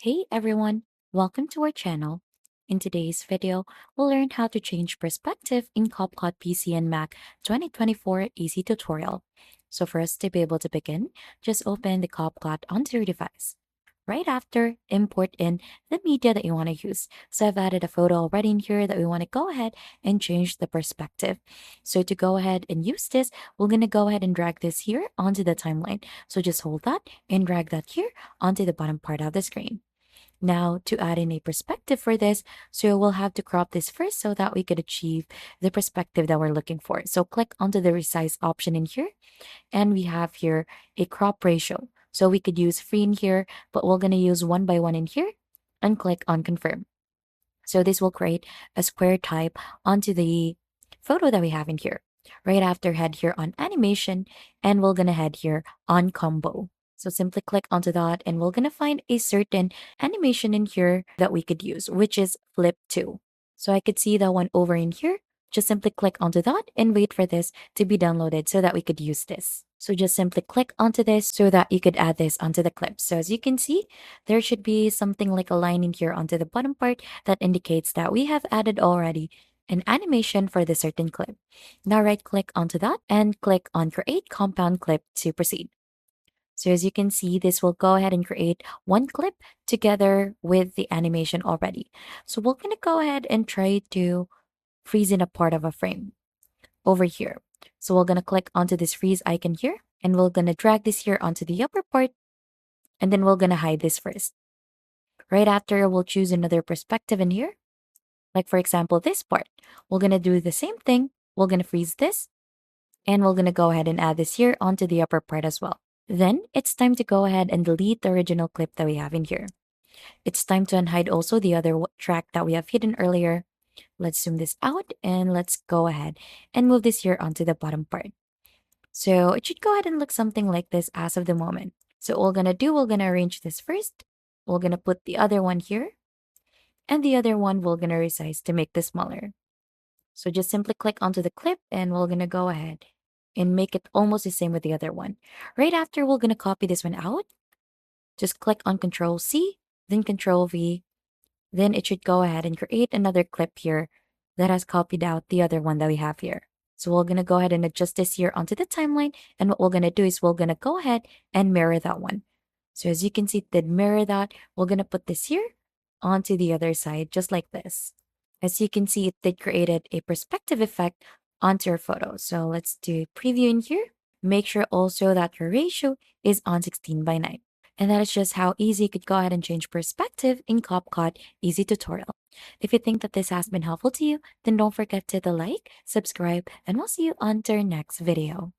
Hey everyone, welcome to our channel. In today's video, we'll learn how to change perspective in Capcut PC and Mac 2024 Easy Tutorial. So for us to be able to begin, just open the Capcut onto your device. Right after, import in the media that you want to use. So I've added a photo already in here that we want to go ahead and change the perspective. So to go ahead and use this, we're going to go ahead and drag this here onto the timeline. So just hold that and drag that here onto the bottom part of the screen. Now, to add in a perspective for this, so we'll have to crop this first so that we could achieve the perspective that we're looking for. So click onto the resize option in here, and we have here a crop ratio. So we could use free in here, but we're going to use 1:1 in here and click on confirm. So this will create a square type onto the photo that we have in here. Right after, head here on animation, and we're going to head here on combo. So simply click onto that, and we're going to find a certain animation in here that we could use, which is flip to. So I could see that one over in here. Just simply click onto that and wait for this to be downloaded so that we could use this. So just simply click onto this so that you could add this onto the clip. So as you can see, there should be something like a line in here onto the bottom part that indicates that we have added already an animation for the certain clip. Now right click onto that and click on create compound clip to proceed. So as you can see, this will go ahead and create one clip together with the animation already. So we're going to go ahead and try to freeze in a part of a frame over here. So we're going to click onto this freeze icon here, and we're going to drag this here onto the upper part, and then we're going to hide this first. Right after, we'll choose another perspective in here. Like for example, this part. We're going to do the same thing. We're going to freeze this, and we're going to go ahead and add this here onto the upper part as well. Then it's time to go ahead and delete the original clip that we have in here. It's time to unhide also the other track that we have hidden earlier. Let's zoom this out and let's go ahead and move this here onto the bottom part. So it should go ahead and look something like this as of the moment. So all we're gonna do, we're gonna arrange this first. We're gonna put the other one here, and the other one we're gonna resize to make this smaller. So just simply click onto the clip, and we're gonna go ahead and make it almost the same with the other one. Right after, we're gonna copy this one out. Just click on Control C, then Control V. Then it should go ahead and create another clip here that has copied out the other one that we have here. So we're going to go ahead and adjust this here onto the timeline. And what we're going to do is we're going to go ahead and mirror that one. So as you can see, it did mirror that. We're going to put this here onto the other side, just like this. As you can see, it did created a perspective effect onto your photo. So let's do preview in here. Make sure also that your ratio is on 16:9. And that is just how easy you could go ahead and change perspective in Capcut Easy Tutorial. If you think that this has been helpful to you, then don't forget to hit the like, subscribe, and we'll see you on to our next video.